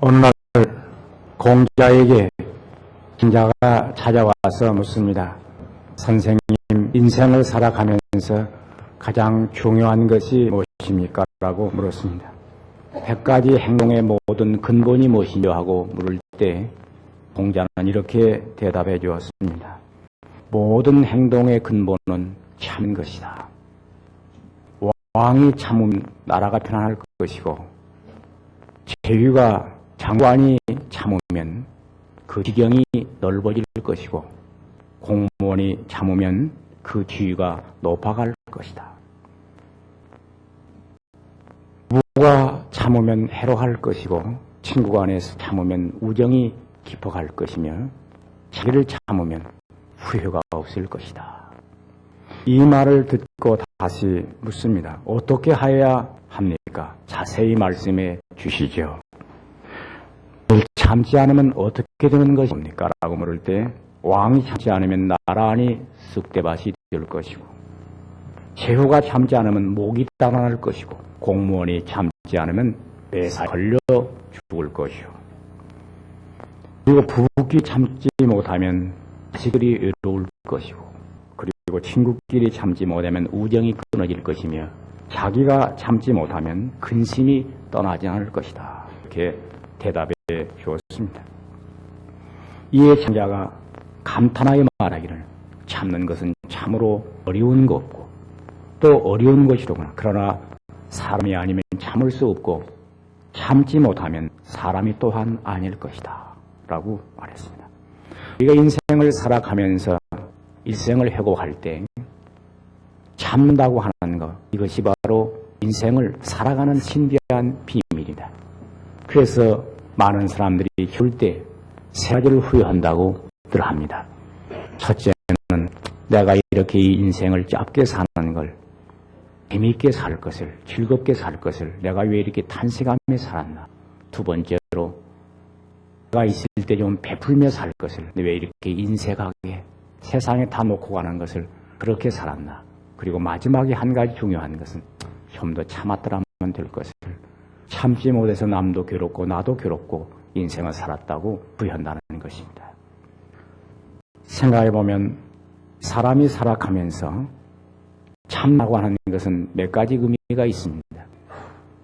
어느 날 공자에게 신자가 찾아와서 묻습니다. 선생님, 인생을 살아가면서 가장 중요한 것이 무엇입니까? 라고 물었습니다. 100가지 행동의 모든 근본이 무엇이냐 하고 물을 때 공자는 이렇게 대답해 주었습니다. 모든 행동의 근본은 참는 것이다. 왕이 참으면 나라가 편안할 것이고, 제위가 장관이 참으면 그 지경이 넓어질 것이고, 공무원이 참으면 그 지위가 높아갈 것이다. 부부가 참으면 해로할 것이고, 친구 간에서 참으면 우정이 깊어갈 것이며, 자기를 참으면 후회가 없을 것이다. 이 말을 듣고 다시 묻습니다. 어떻게 하여야 합니까? 자세히 말씀해 주시죠. 참지 않으면 어떻게 되는 것입니까? 라고 물을 때 왕이 참지 않으면 나라 안이 쑥대밭이 될 것이고, 제후가 참지 않으면 목이 달아날 것이고, 공무원이 참지 않으면 매사에 걸려 죽을 것이요. 그리고 부부끼리 참지 못하면 자식들이 외로울 것이고, 그리고 친구끼리 참지 못하면 우정이 끊어질 것이며, 자기가 참지 못하면 근심이 떠나지 않을 것이다. 이렇게 대답해 주었습니다. 이에 신자가 감탄하여 말하기를, 참는 것은 참으로 어려운 거 없고 또 어려운 것이로구나. 그러나 사람이 아니면 참을 수 없고 참지 못하면 사람이 또한 아닐 것이다. 라고 말했습니다. 우리가 인생을 살아가면서 일생을 회고할 때 참는다고 하는 것, 이것이 바로 인생을 살아가는 신비한 비밀이다. 그래서 많은 사람들이 죽을 때 세 가지를 후회한다고 들 합니다. 첫째는 내가 이렇게 이 인생을 짧게 사는 걸, 재미있게 살 것을, 즐겁게 살 것을 내가 왜 이렇게 탄식하며 살았나. 두 번째로 내가 있을 때 좀 베풀며 살 것을, 왜 이렇게 인색하게 세상에 다 놓고 가는 것을 그렇게 살았나. 그리고 마지막에 한 가지 중요한 것은 좀 더 참았더라면 될 것을, 참지 못해서 남도 괴롭고 나도 괴롭고 인생을 살았다고 후회한다는 것입니다. 생각해보면 사람이 살아가면서 참라고 하는 것은 몇 가지 의미가 있습니다.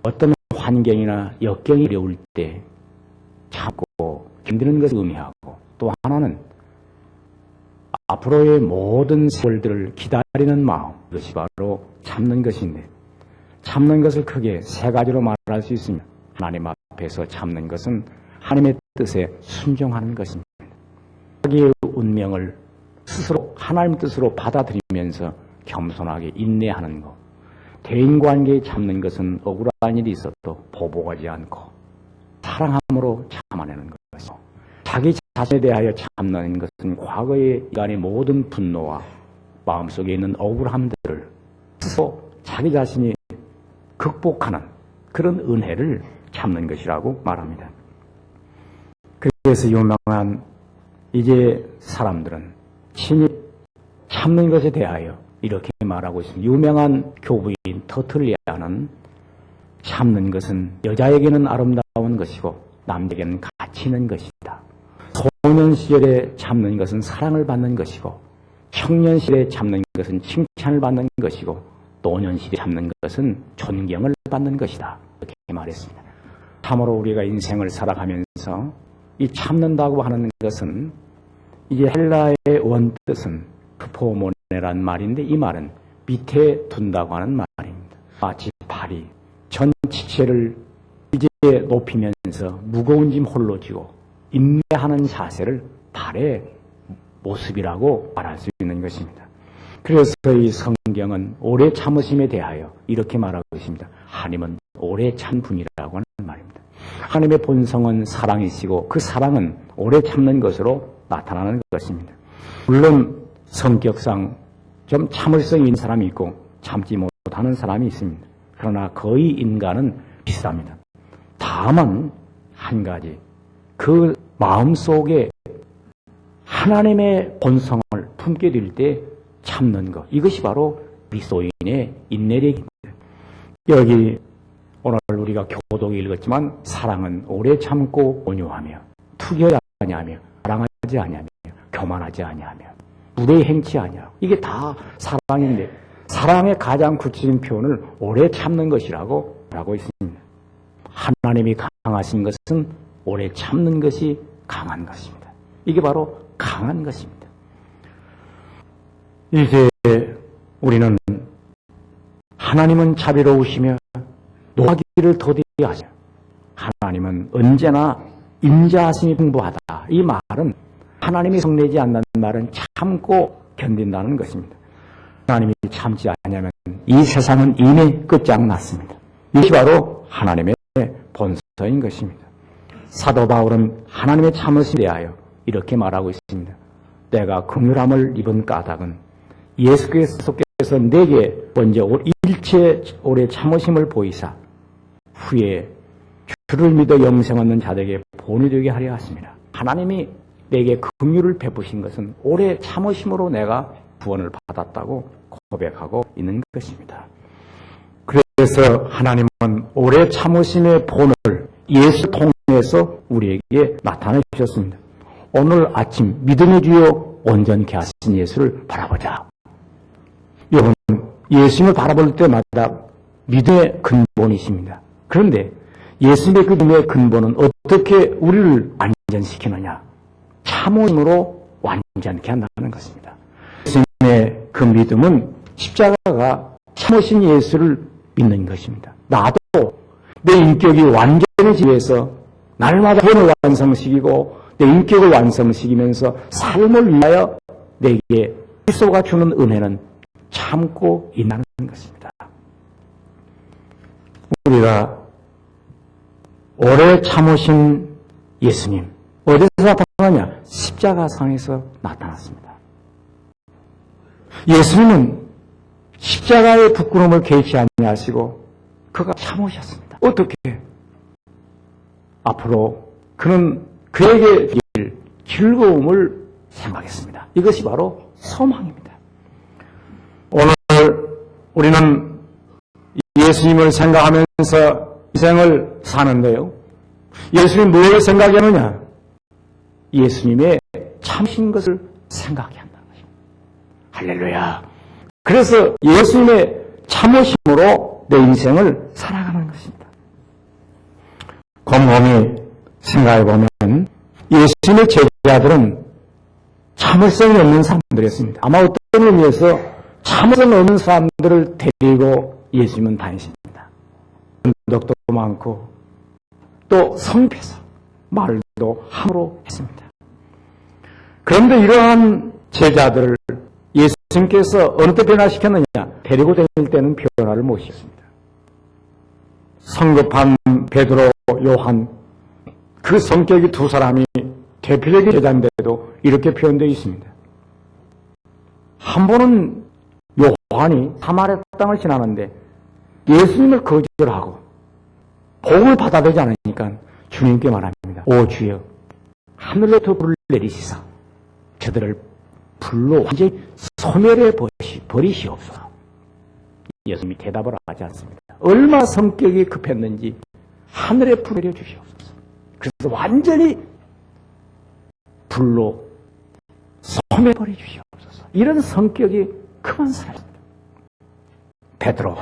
어떤 환경이나 역경이 어려울 때 참고 견디는 것을 의미하고, 또 하나는 앞으로의 모든 세월들을 기다리는 마음, 이것이 바로 참는 것인데, 참는 것을 크게 세 가지로 말할 수 있습니다. 하나님 앞에서 참는 것은 하나님의 뜻에 순종하는 것입니다. 자기의 운명을 스스로 하나님 뜻으로 받아들이면서 겸손하게 인내하는 것. 대인관계에 참는 것은 억울한 일이 있어도 보복하지 않고 사랑함으로 참아내는 것이고, 자기 자신에 대하여 참는 것은 과거의 인간의 모든 분노와 마음속에 있는 억울함들을 스스로 자기 자신이 극복하는 그런 은혜를 참는 것이라고 말합니다. 그래서 유명한 이제 사람들은 친히 참는 것에 대하여 이렇게 말하고 있습니다. 유명한 교부인 터틀리아는 참는 것은 여자에게는 아름다운 것이고 남에게는 가치 있는 것이다. 소년 시절에 참는 것은 사랑을 받는 것이고, 청년 시절에 참는 것은 칭찬을 받는 것이고, 노년 시절에 참는 것은 존경을 받는 것이다. 이렇게 말했습니다. 참으로 우리가 인생을 살아가면서 이 참는다고 하는 것은, 이게 헬라의 원뜻은 크포모네라는 말인데, 이 말은 밑에 둔다고 하는 말입니다. 마치 발이 전치체를 이제 높이면서 무거운 짐 홀로 지고 인내하는 자세를 발의 모습이라고 말할 수 있는 것입니다. 그래서 이 성경은 오래 참으심에 대하여 이렇게 말하고 있습니다. 하나님은 오래 참 분이라고 하는 말입니다. 하나님의 본성은 사랑이시고 그 사랑은 오래 참는 것으로 나타나는 것입니다. 물론 성격상 좀 참을성이 있는 사람이 있고 참지 못하는 사람이 있습니다. 그러나 거의 인간은 비슷합니다. 다만 한 가지, 그 마음속에 하나님의 본성을 품게 될 때 참는 것, 이것이 바로 그리스도인의 인내력입니다. 여기 오늘 우리가 교독에 읽었지만 사랑은 오래 참고 온유하며 투기하지 아니하며 사랑하지 아니하며 교만하지 아니하며 무례히 행치 아니하고 이게 다 사랑인데 사랑의 가장 구체적인 표현을 오래 참는 것이라고 하고 있습니다. 하나님이 강하신 것은 오래 참는 것이 강한 것입니다. 이게 바로 강한 것입니다. 이제 우리는 하나님은 자비로우시며 노하기를 더디게 하시며 하나님은 언제나 인자하심이 풍부하다. 이 말은 하나님이 성내지 않는 말은 참고 견딘다는 것입니다. 하나님이 참지 않으면 이 세상은 이미 끝장났습니다. 이것이 바로 하나님의 본성인 것입니다. 사도 바울은 하나님의 참으심에 대하여 이렇게 말하고 있습니다. 내가 긍휼함을 입은 까닭은 예수께서 내게 먼저 일체 오래 참으심을 보이사 후에 주를 믿어 영생 얻는 자들에게 본이 되게 하려 하십니다. 하나님이 내게 긍휼을 베푸신 것은 오래 참으심으로 내가 구원을 받았다고 고백하고 있는 것입니다. 그래서 하나님은 오래 참으심의 본을 예수 통해서 우리에게 나타내 주셨습니다. 오늘 아침 믿음의 주요 온전케 하신 예수를 바라보자. 여러분, 예수님을 바라볼 때마다 믿음의 근본이십니다. 그런데 예수님의 그 믿음의 근본은 어떻게 우리를 완전시키느냐? 참음으로 완전케 한다는 것입니다. 예수님의 그 믿음은 십자가가 참으신 예수를 믿는 것입니다. 나도 내 인격이 완전해지기 위해서 날마다 구원을 완성시키고 내 인격을 완성시키면서 삶을 위하여 내게 그리스도가 주는 은혜는 참고 있다는 것입니다. 우리가 오래 참으신 예수님 어디서 나타나냐? 십자가상에서 나타났습니다. 예수님은 십자가의 부끄러움을 개의치 아니하시고 그가 참으셨습니다. 어떻게? 앞으로 그는 그에게 줄 즐거움을 생각했습니다. 이것이 바로 소망입니다. 오늘 우리는 예수님을 생각하면서 인생을 사는데요. 예수님 무엇을 생각하느냐? 예수님의 참으신 것을 생각해야 한다는 것입니다. 할렐루야. 그래서 예수님의 참으심으로 내 인생을 살아가는 것입니다. 곰곰이 생각해보면 예수님의 제자들은 참을성이 없는 사람들이었습니다. 아마 어떤 의미에서 참을성 없는 사람들을 데리고 예수님은 다니십니다. 언덕도 많고 또 성패서 말도 함으로 했습니다. 그런데 이러한 제자들을 예수님께서 어느 때 변화시켰느냐? 데리고 다닐 때는 변화를 못 시켰습니다. 성급한 베드로, 요한, 그 성격이 두 사람이 대표적인 제자인데도 이렇게 표현되어 있습니다. 한 번은 요한이 사마리아 땅을 지나는데 예수님을 거절하고 복음을 받아야 되지 않으니까 주님께 말합니다. 오 주여, 하늘로부터 불을 내리시사 저들을 불로 완전히 소멸해 버리시옵소서. 예수님이 대답을 하지 않습니다. 얼마나 성격이 급했는지 하늘에 불을 내려 주시옵소서. 그래서 완전히 불로 소멸해 주시옵소서. 이런 성격이 급한 사람입니다. 베드로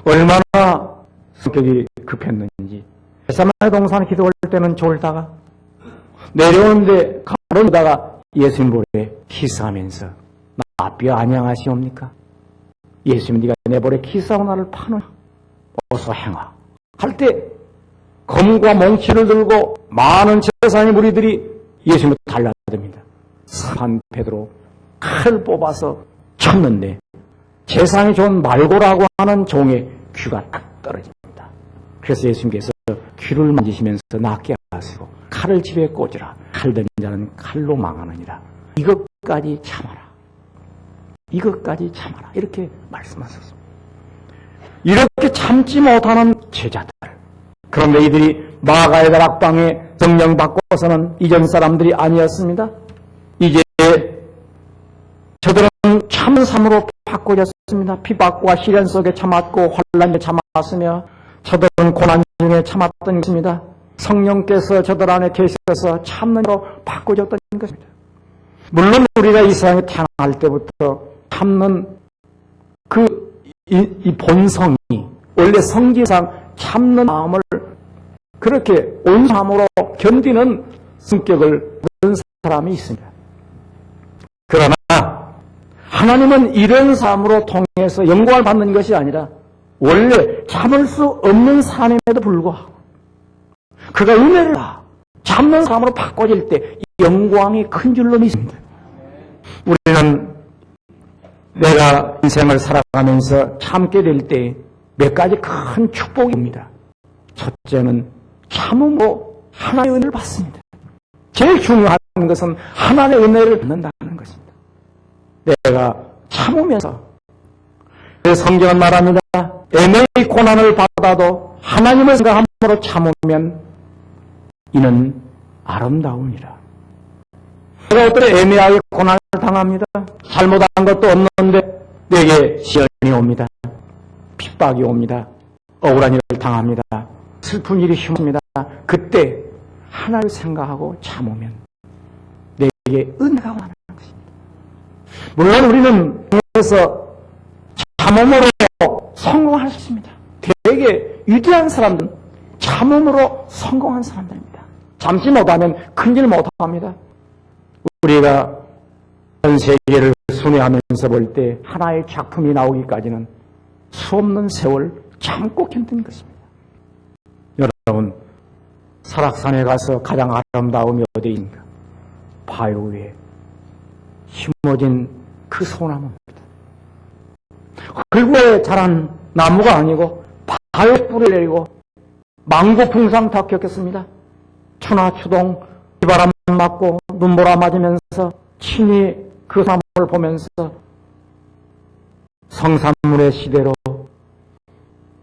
얼마나 성격이 급했는지 겟세마네 동산에 기도할 때는 졸다가 내려오는데 가로다가 예수님 볼에 키스하면서 나 뼈 안녕하시옵니까? 예수님 네가 내 볼에 키스하고 나를 파노 어서 행하 할 때 검과 몽치를 들고 많은 제사장의 무리들이 예수님을 달라듭니다. 산 베드로 칼을 뽑아서 쳤는데 제사장이 좋은 말고라고 하는 종의 귀가 딱 떨어집니다. 그래서 예수님께서 귀를 만지시면서 낫게 하시고 칼을 집에 꽂으라. 칼 든 자는 칼로 망하느니라. 이것까지 참아라. 이것까지 참아라. 이렇게 말씀하셨습니다. 이렇게 참지 못하는 제자들. 그런데 이들이 마가의 다락방에 성령 받고서는 이전 사람들이 아니었습니다. 이제 저들은 참은 삶으로 바꿔졌습니다. 비박과 시련 속에 참았고 환난에 참았으며 저들은 고난 중에 참았던 것입니다. 성령께서 저들 안에 계셔서 참는 으로 바꿔줬던 것입니다. 물론 우리가 이 세상에 태어날 때부터 참는 이 본성이 원래 성질상 참는 마음을 그렇게 온삼으로 견디는 성격을 가진 사람이 있습니다. 그러나 하나님은 이런 삶으로 통해서 영광을 받는 것이 아니라 원래 참을 수 없는 삶임에도 불구하고 그가 은혜를 참는 삶으로 바꿔질 때 영광이 큰 줄로 믿습니다. 우리는 내가 인생을 살아가면서 참게 될 때 몇 가지 큰 축복이 옵니다. 첫째는 참음으로 하나님의 은혜를 받습니다. 제일 중요한 것은 하나님의 은혜를 받는다는 것입니다. 내가 참으면서 성경은 말합니다. 애매의 고난을 받아도 하나님을 생각함으로 참으면 이는 아름다우니라. 내가 어떤 애매하게 고난을 당합니다. 잘못한 것도 없는데 내게 시련이 옵니다. 핍박이 옵니다. 억울한 일을 당합니다. 슬픈 일이 흉합니다. 그때 하나님을 생각하고 참으면 내게 은혜가 오는 것입니다. 물론 우리는 그래서 참음으로 성공할 수 있습니다. 되게 위대한 사람들은 참음으로 성공한 사람들입니다. 참지 못하면 큰일 못합니다. 우리가 전 세계를 순회하면서 볼 때 하나의 작품이 나오기까지는 수없는 세월 참고 견딘 것입니다. 여러분, 설악산에 가서 가장 아름다움이 어디인가? 바위 위에 심어진 그 소나무입니다. 흙에 자란 나무가 아니고 바위 뿌리를 내리고 망고 풍상 다 겪었습니다. 추나 추동 비바람 맞고 눈보라 맞으면서 친히 그 나무를 보면서 성산물의 시대로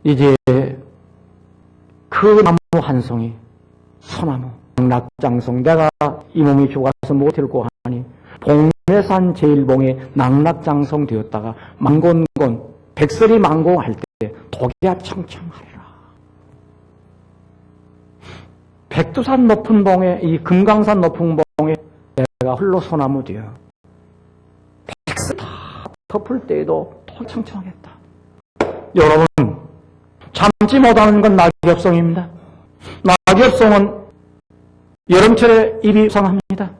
이제 그 나무 한 송이 소나무 낙장송 내가 이 몸이 죽어서 못 들고 하니 봉래산 제일봉에 낙락장송 되었다가 망곤곤 백설이 망고할 때 독야 청청하리라. 백두산 높은 봉에 이 금강산 높은 봉에 내가 홀로 소나무 되어 백설 다 덮을 때에도 청청하겠다. 여러분, 참지 못하는 건 낙엽송입니다. 낙엽송은 여름철에 잎이 상합니다.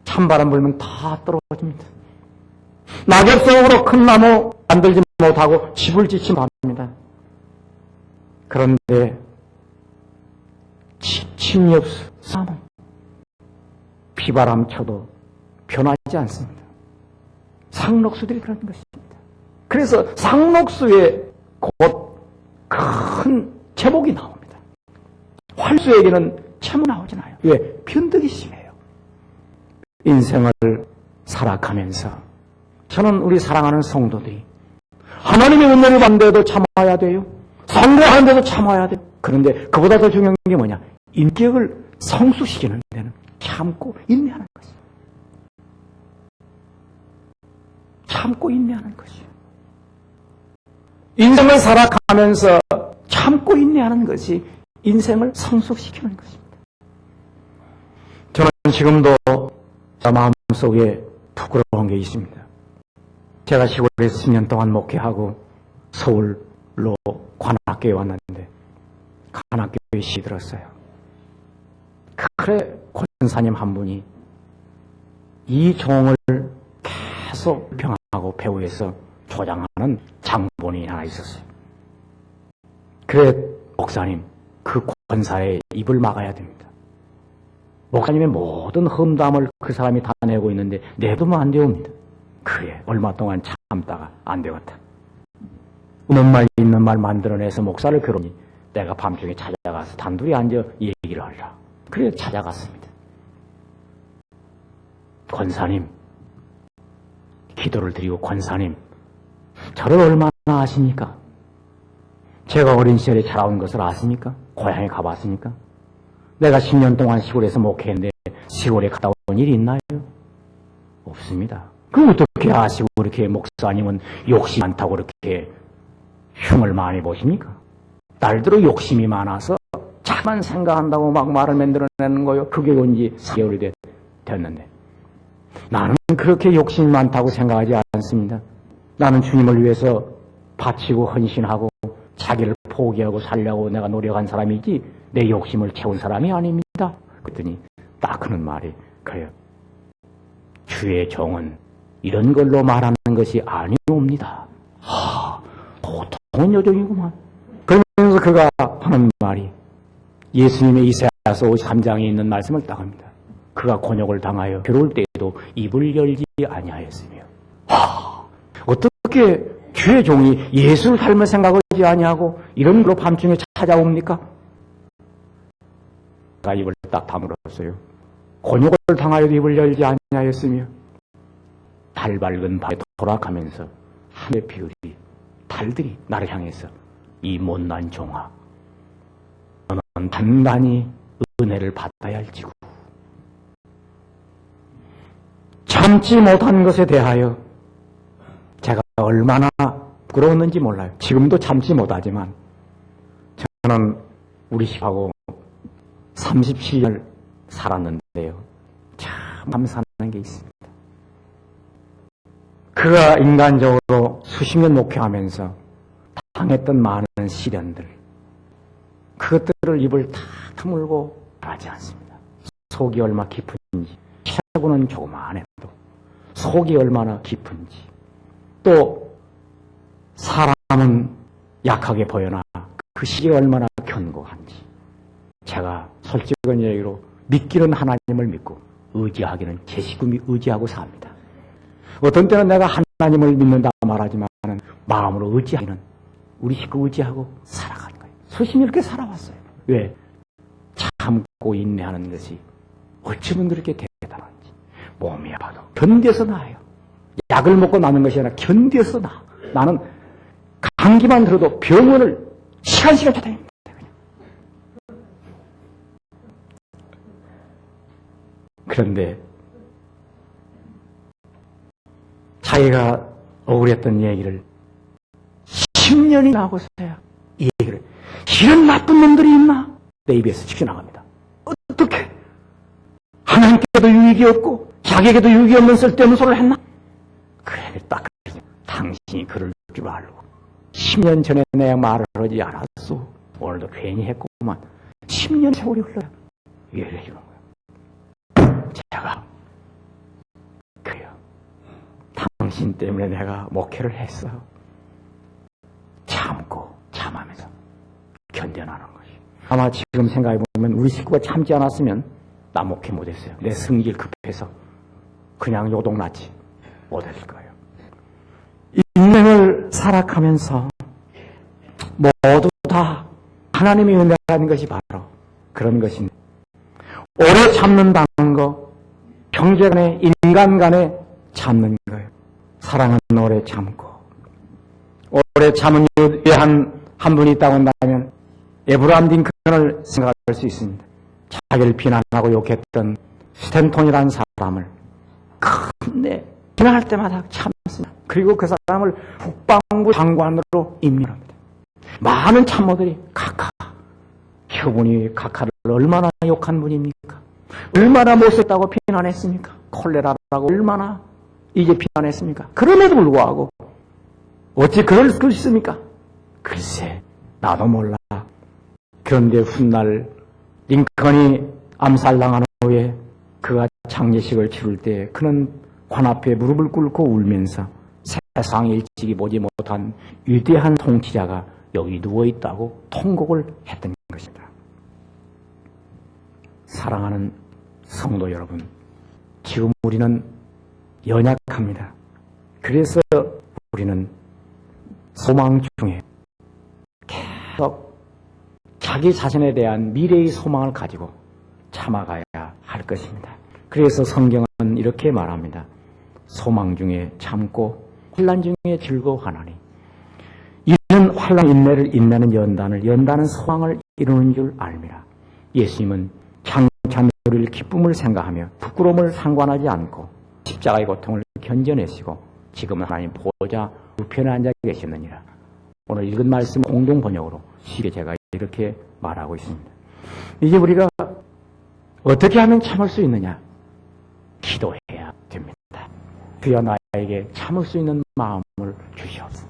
찬바람 불면 다 떨어집니다. 낙엽송으로 큰 나무 만들지 못하고 집을 짓지 못합니다. 그런데 침이 없어 나무 비바람 쳐도 변하지 않습니다. 상록수들이 그런 것입니다. 그래서 상록수에 곧 큰 제복이 나옵니다. 활수에게는 채무 나오지 않아요. 왜? 변덕이 심해요. 인생을 살아가면서 저는 우리 사랑하는 성도들이 하나님의 은혜를 받는데도 참아야 돼요. 성공하는데도 참아야 돼요. 그런데 그보다 더 중요한 게 뭐냐? 인격을 성숙시키는 데는 참고 인내하는 것이에요. 참고 인내하는 것이에요. 인생을 살아가면서 참고 인내하는 것이 인생을 성숙시키는 것입니다. 저는 지금도 제 마음속에 부끄러운 게 있습니다. 제가 시골에서 10년 동안 목회하고 서울로 관악교에 왔는데 관악교에 시들었어요. 그래 권사님 한 분이 이 종을 계속 병하고 배후에서 조장하는 장본인이 하나 있었어요. 그래 목사님 그 권사의 입을 막아야 됩니다. 목사님의 모든 험담을 그 사람이 다 내고 있는데 내두면 안 되옵니다. 그래 얼마 동안 참다가 안 되었다. 없는 말 있는 말 만들어내서 목사를 괴롭히니 내가 밤중에 찾아가서 단둘이 앉아 얘기를 하리라. 그래 찾아갔습니다. 권사님 기도를 드리고 권사님 저를 얼마나 아십니까? 제가 어린 시절에 자라온 것을 아십니까? 고향에 가봤습니까? 내가 10년 동안 시골에서 목회했는데 시골에 갔다 온 일이 있나요? 없습니다. 그럼 어떻게 아시고 그렇게 목사님은 욕심 많다고 그렇게 흉을 많이 보십니까? 날들어 욕심이 많아서 자만 생각한다고 막 말을 만들어내는 거요. 그게 온지 4개월이 됐는데 나는 그렇게 욕심이 많다고 생각하지 않습니다. 나는 주님을 위해서 바치고 헌신하고 자기를 포기하고 살려고 내가 노력한 사람이지 내 욕심을 채운 사람이 아닙니다. 그랬더니 딱 하는 말이 그래요. 주의 종은 이런 걸로 말하는 것이 아니옵니다. 보통은 요정이구만. 그러면서 그가 하는 말이 예수님의 이사야서 53장에 있는 말씀을 딱 합니다. 그가 곤욕을 당하여 괴로울 때에도 입을 열지 아니하였으며 어떻게 주의 종이 예수를 닮을 생각하지 아니하고 이런 걸로 밤중에 찾아옵니까? 그가 입을 딱 다물었어요. 곤욕을 당하여도 입을 열지 아니하였으며 달 밝은 밤에 돌아가면서 하늘의 비율이 달들이 나를 향해서 이 못난 종아 너는 단단히 은혜를 받아야 할지고 참지 못한 것에 대하여 제가 얼마나 부끄러웠는지 몰라요. 지금도 참지 못하지만 저는 우리 집하고 37년 살았는데요. 참 감사한 게 있습니다. 그가 인간적으로 수십 년 목회하면서 당했던 많은 시련들 그것들을 입을 탁 다물고 말하지 않습니다. 속이 얼마나 깊은지 체구는 조그만 해도 속이 얼마나 깊은지 또 사람은 약하게 보여나 그 시기가 얼마나 견고한지 제가 솔직한 얘기로 믿기는 하나님을 믿고 의지하기는 제 식구미 의지하고 삽니다. 어떤 때는 내가 하나님을 믿는다 말하지만 마음으로 의지하기는 우리 식구 의지하고 살아가는 거예요. 수십 년 이렇게 살아왔어요. 왜? 참고 인내하는 것이 어쩌면 그렇게 대단한지. 몸이 아파도 견뎌서 나아요. 약을 먹고 나는 것이 아니라 견뎌서 나. 나는 감기만 들어도 병원을 시간시간 찾아다닙니다. 그런데 자기가 억울했던 얘기를 10년이 나고서야 이 얘기를 이런 나쁜 놈들이 있나? 내 입에서 직접 나갑니다. 어떻게? 하나님께도 유익이 없고 자기에게도 유익이 없는 쓸데없는 소리를 했나? 그래 딱 그러죠. 당신이 그럴 줄 알고 10년 전에 내가 말을 하지 않았어. 오늘도 괜히 했구만. 10년 세월이 흘러요. 왜 이런 거예요? 제가 그래요. 당신 때문에 내가 목회를 했어. 참고 참하면서 견뎌나는 것이. 아마 지금 생각해보면 우리 식구가 참지 않았으면 나 목회 못했어요. 내 성질 급해서 그냥 요동났지 못했을 거예요. 인생을 살아가면서 모두 다 하나님의 은혜라는 것이 바로 그런 것입니다. 오래 참는다는 거, 형제 간에 인간 간에 참는 거예요. 사랑은 오래 참고 오래 참은 이유에 한 분이 있다고 한다면 에브라함 링컨을 생각할 수 있습니다. 자기를 비난하고 욕했던 스탠톤이라는 사람을 근데 비난할 때마다 참습니다. 그리고 그 사람을 국방부 장관으로 임명합니다. 많은 참모들이 카카, 저분이 카카를 얼마나 욕한 분입니까? 얼마나 못했다고 비난했습니까? 콜레라라고 얼마나 이제 비난했습니까? 그럼에도 불구하고 어찌 그럴 수 있습니까? 글쎄 나도 몰라. 그런데 훗날 링컨이 암살당한 후에 그가 장례식을 치를 때 그는 관 앞에 무릎을 꿇고 울면서 세상에 일찍이 보지 못한 위대한 통치자가 여기 누워있다고 통곡을 했던 것입니다. 사랑하는 성도 여러분, 지금 우리는 연약합니다. 그래서 우리는 소망 중에 계속 자기 자신에 대한 미래의 소망을 가지고 참아가야 할 것입니다. 그래서 성경은 이렇게 말합니다. 소망 중에 참고 환난 중에 즐거워하나니 이는 환난 인내를 인내는 연단은 소망을 이루는 줄 알미라. 예수님은 장차 누릴 기쁨을 생각하며 부끄러움을 상관하지 않고 십자가의 고통을 견뎌내시고 지금은 하나님 보좌 우편에 앉아 계시느니라. 오늘 읽은 말씀 공동 번역으로 쉽게 제가 이렇게 말하고 있습니다. 이제 우리가 어떻게 하면 참을 수 있느냐? 기도해야 됩니다. 주여 나에게 참을 수 있는 마음을 주시옵소서.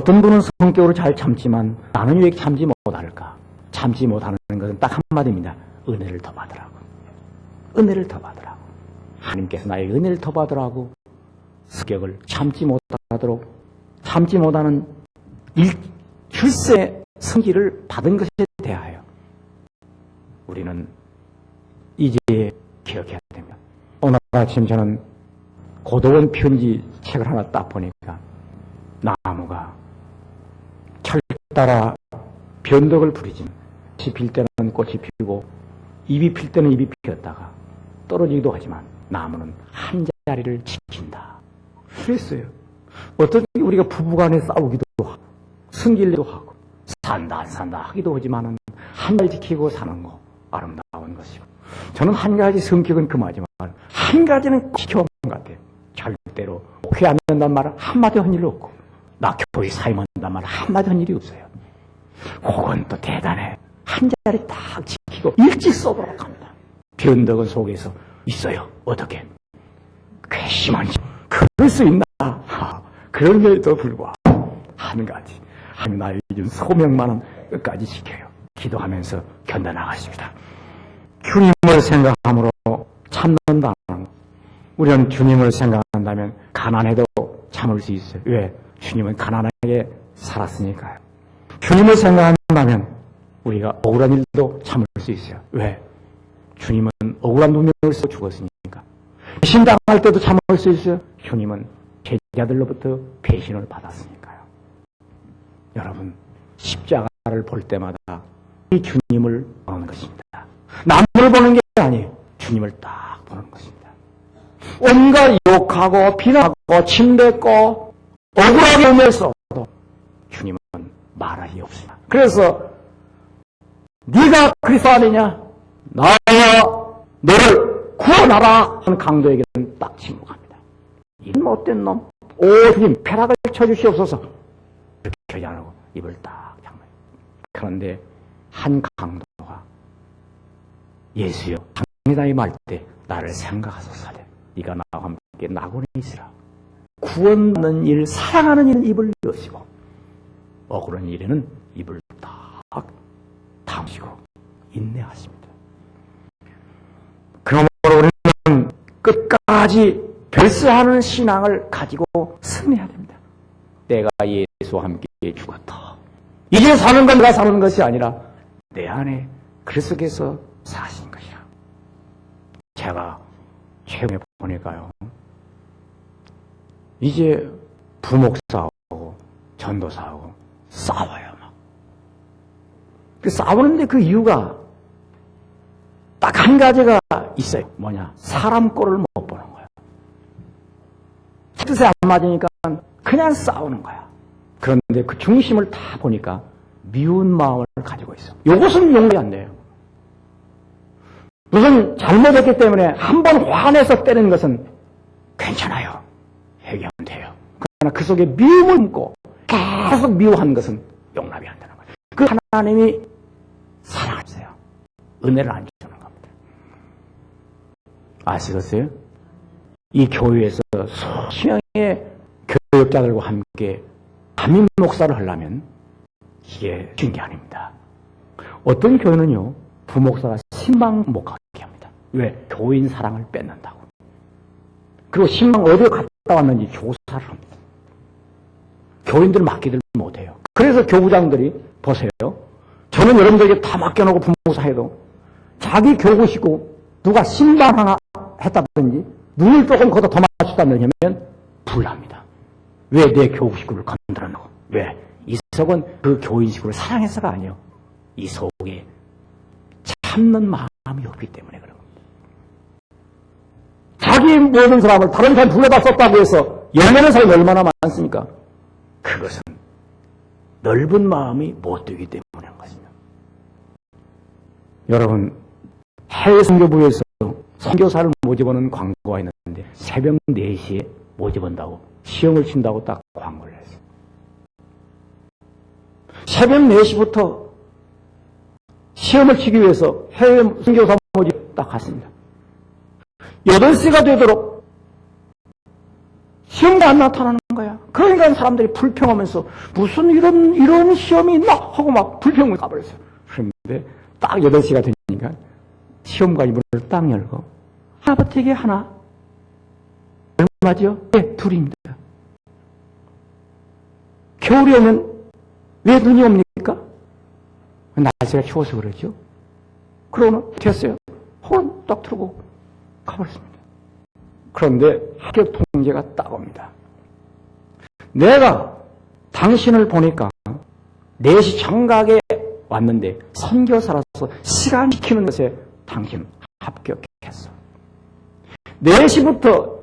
어떤 분은 성격으로 잘 참지만 나는 왜 참지 못할까? 참지 못하는 것은 딱 한마디입니다. 은혜를 더 받으라고. 은혜를 더 받으라고. 하나님께서 나에게 은혜를 더 받으라고 성격을 참지 못하도록 참지 못하는 출세 성기를 받은 것에 대하여 우리는 이제 기억해야 됩니다. 오늘 아침 저는 고도원 편지 책을 하나 딱 보니까 나무가 철 따라 변덕을 부리지만 꽃이 필 때는 꽃이 피고 잎이 필 때는 잎이 피었다가 떨어지기도 하지만 나무는 한 자리를 지킨다. 그랬어요. 어떤 우리가 부부간에 싸우기도 하고 승질내도 하고 산다 안 산다 하기도 하지만은 한 자리 지키고 사는 거 아름다운 것이고 저는 한 가지 성격은 금하지만 한 가지는 꼭 지켜온 것 같아요. 절대로 교회 안 된단 말은 한마디 한 일이 없고 나 교회 사임한단 말은 한마디 한 일이 없어요. 그건 또 대단해. 한 자리 딱 지키고 일찍 쏘도록 합니다. 변덕은 속에서 있어요. 어떻게? 괘씸한지 그럴 수 있나? 그럼에도 불구하고 한 가지 하나님 나에게 준 소명만은 끝까지 지켜요. 기도하면서 견뎌나가십니다. 주님을 생각함으로 참는다는 것. 우리는 주님을 생각한다면 가난해도 참을 수 있어요. 왜? 주님은 가난하게 살았으니까요. 주님을 생각한다면 우리가 억울한 일도 참을 수 있어요. 왜? 주님은 억울한 누명을 쓰고 죽었으니까. 배신당할 때도 참을 수 있어요. 주님은 제자들로부터 배신을 받았으니까요. 여러분, 십자가를 볼 때마다 이 주님을 보는 것입니다. 남을 보는 게 아니에요. 주님을 딱 보는 것입니다. 온갖 욕하고 비난하고 침뱉고 억울하게 오면서도 주님은 말할 이 없습니다. 그래서 네가 그리스도 아니냐? 나와 너를 구원하라 하는 강도에게는 딱 침묵합니다. 이 못된 놈, 오 주님 벼락을 쳐주시옵소서 이렇게 하지 않고 입을 딱 장마요. 그런데 한 강도가 예수여 당신이 말 때 나를 생각하소서래. 네가 나와 함께 낙원에 있으라. 구원하는 일, 사랑하는 일은 입을 여시고 억울한 일에는 입을 딱 다무시고 인내하십니다. 그러므로 우리는 끝까지 결사하는 신앙을 가지고 승리해야 됩니다. 내가 예수와 함께 죽었다. 이제 사는 건 내가 사는 것이 아니라 내 안에 그리스도께서 사신 것이라. 제가 최근에 보니까요. 이제 부목사하고 전도사하고 싸워요. 막. 싸우는데 그 이유가 딱 한 가지가 있어요. 뭐냐? 사람 꼴을 못 보는 거예요. 뜻에 안 맞으니까 그냥 싸우는 거야. 그런데 그 중심을 다 보니까 미운 마음을 가지고 있어. 이것은 용납이 안 돼요. 무슨 잘못했기 때문에 한 번 화내서 때리는 것은 괜찮아요. 해결하면 돼요. 그러나 그 속에 미움을 품고 계속 미워하는 것은 용납이 안 되는 거예요. 그 하나님이 사랑하세요. 은혜를 안 주는 겁니다. 아시겠어요? 이 교회에서 수십 명의 교역자들과 함께 담임 목사를 하려면 이게 쉬운 게 아닙니다. 어떤 교회는요, 부목사가 신방 못 가게 합니다. 왜? 교인 사랑을 뺏는다고. 그리고 신방 어디에 갔다 왔는지 조사를 합니다. 교인들 맡기들 못해요. 그래서 교구장들이 보세요. 저는 여러분들에게 다 맡겨놓고 부목사 해도 자기 교구 식구 누가 신방 하나 했다든지 눈을 조금 거기다 더 맞췄다면 불납니다. 왜 내 교구 식구를 건드렸노? 왜? 이 속은 그 교인 식구를 사랑해서가 아니에요. 이 속에 참는 마음이 없기 때문에 그런 겁니다. 자기 모든 사람을 다른 사람 불러다 썼다고 해서 열매는 사람이 얼마나 많습니까? 그것은 넓은 마음이 못 되기 때문에 그런 것입니다. 여러분, 해외 선교부에서 선교사를 모집하는 광고가 있는데 새벽 4시에 모집한다고 시험을 친다고 딱 광고를 했어요. 새벽 4시부터 시험을 치기 위해서 해외 선교사 모집 딱 갔습니다. 8시가 되도록 시험도 안 나타나는 거야. 그러니까 사람들이 불평하면서 무슨 이런 시험이 있나 하고 막 불평을 가버렸어요. 그런데 딱 8시가 되니까 시험관이 문을 딱 열고 하버텍에 하나 얼마죠? 네, 2입니다. 겨울이 오면 왜 눈이 옵니까? 날씨가 추워서 그러죠. 그러고는 됐어요. 홀 딱 틀고 가버렸습니다. 그런데 합격 통지가 딱 옵니다. 내가 당신을 보니까 4시 정각에 왔는데 선교사로서 시간 지키는 것에 당신 합격했어. 4시부터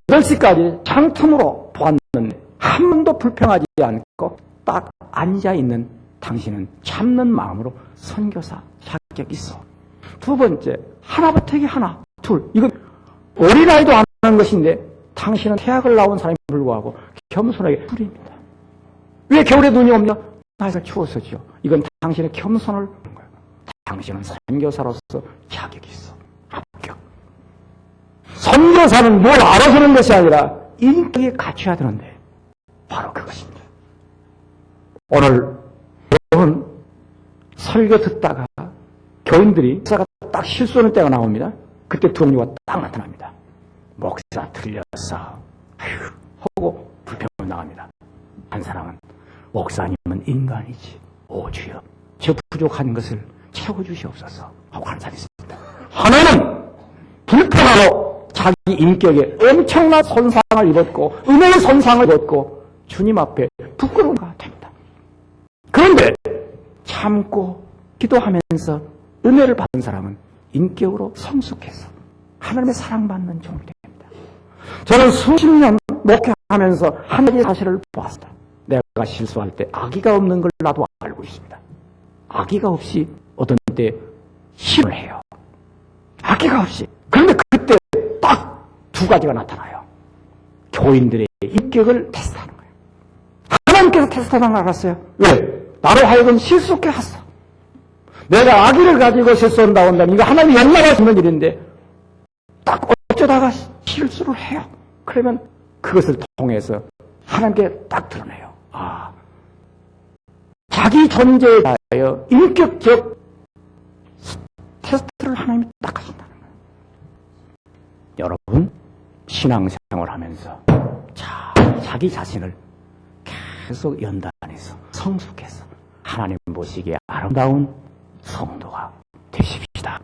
8시까지 장틈으로 보았는데 한 번도 불평하지 않고 딱 앉아있는 당신은 참는 마음으로 선교사 자격이 있어. 2번째, 하나부터기 하나, 둘. 이건 어린아이도 안 하는 것인데 당신은 태학을 나온 사람이 불구하고 겸손하게 둘입니다. 왜 겨울에 눈이 없냐? 날씨가 추워서죠. 이건 당신의 겸손을 하는 거예요. 당신은 선교사로서 자격이 있어. 합격. 선교사는 뭘 알아서 하는 것이 아니라 인격에 갖춰야 되는데 바로 그것입니다. 오늘 여러분 설교 듣다가 교인들이 목사가 딱 실수하는 때가 나옵니다. 그때 두 종류가 딱 나타납니다. 목사 틀렸어. 아휴 하고 불평을 나갑니다. 한 사람은 목사님은 인간이지. 오 주여 저 부족한 것을 채워주시옵소서 하고 하는 사람이 있습니다. 하나는 불평하고 자기 인격에 엄청난 손상을 입었고 은혜의 손상을 입었고 주님 앞에 부끄러움가 됩니다. 그런데 참고 기도하면서 은혜를 받은 사람은 인격으로 성숙해서 하나님의 사랑받는 종이 됩니다. 저는 수십 년 목회하면서 한 가지 사실을 보았습니다. 내가 실수할 때 악의가 없는 걸 나도 알고 있습니다. 악의가 없이 어떤 때 힘을 해요. 악의가 없이. 그런데 그때 딱 두 가지가 나타나요. 교인들의 인격을 테스트하는 거예요. 하나님께서 테스트하는 걸 알았어요. 왜? 나로 하여금 실수케 했어. 내가 악의를 가지고 실수한다고 한다면 이거 하나님이 연락할 수 있는 일인데 딱 어쩌다가 실수를 해요. 그러면 그것을 통해서 하나님께 딱 드러내요. 아, 자기 존재에 대하여 인격적 테스트를 하나님이 딱 하신다는 거예요. 여러분 신앙생활을 하면서 자기 자신을 계속 연단해서 성숙해서 하나님 보시기에 아름다운 성도가 되십시다.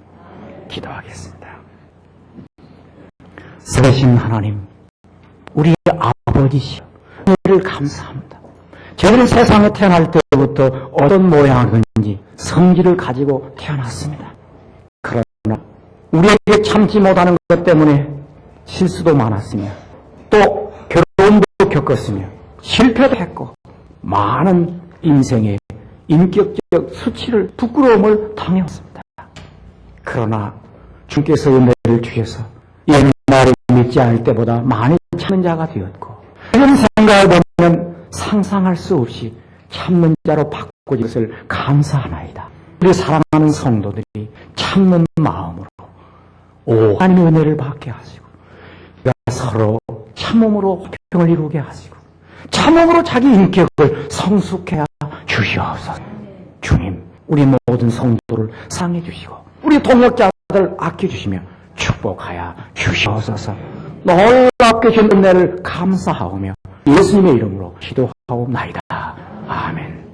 기도하겠습니다. 살아계신 하나님, 우리의 아버지시여 은혜를 감사합니다. 저희는 세상에 태어날 때부터 어떤 모양인지 성질을 가지고 태어났습니다. 그러나 우리에게 참지 못하는 것 때문에 실수도 많았으며 또 괴로움도 겪었으며 실패도 했고 많은 인생의 인격적 수치를 부끄러움을 당해왔습니다. 그러나 주께서 은혜를 주셔서 옛날에 믿지 않을 때보다 많이 참는 자가 되었고 이런 생각을 보면 상상할 수 없이 참는 자로 바꿔진 것을 감사하나이다. 우리 사랑하는 성도들이 참는 마음으로 하나님의 은혜를 받게 하시고 서로 참음으로 화평을 이루게 하시고 참음으로 자기 인격을 성숙해 주시옵소서. 주님, 우리 모든 성도를 사랑해 주시고 우리 동역자들 아껴주시며 축복하여 주시옵소서. 놀랍게 주신 은혜를 감사하오며 예수님의 이름으로 기도하옵나이다. 아멘.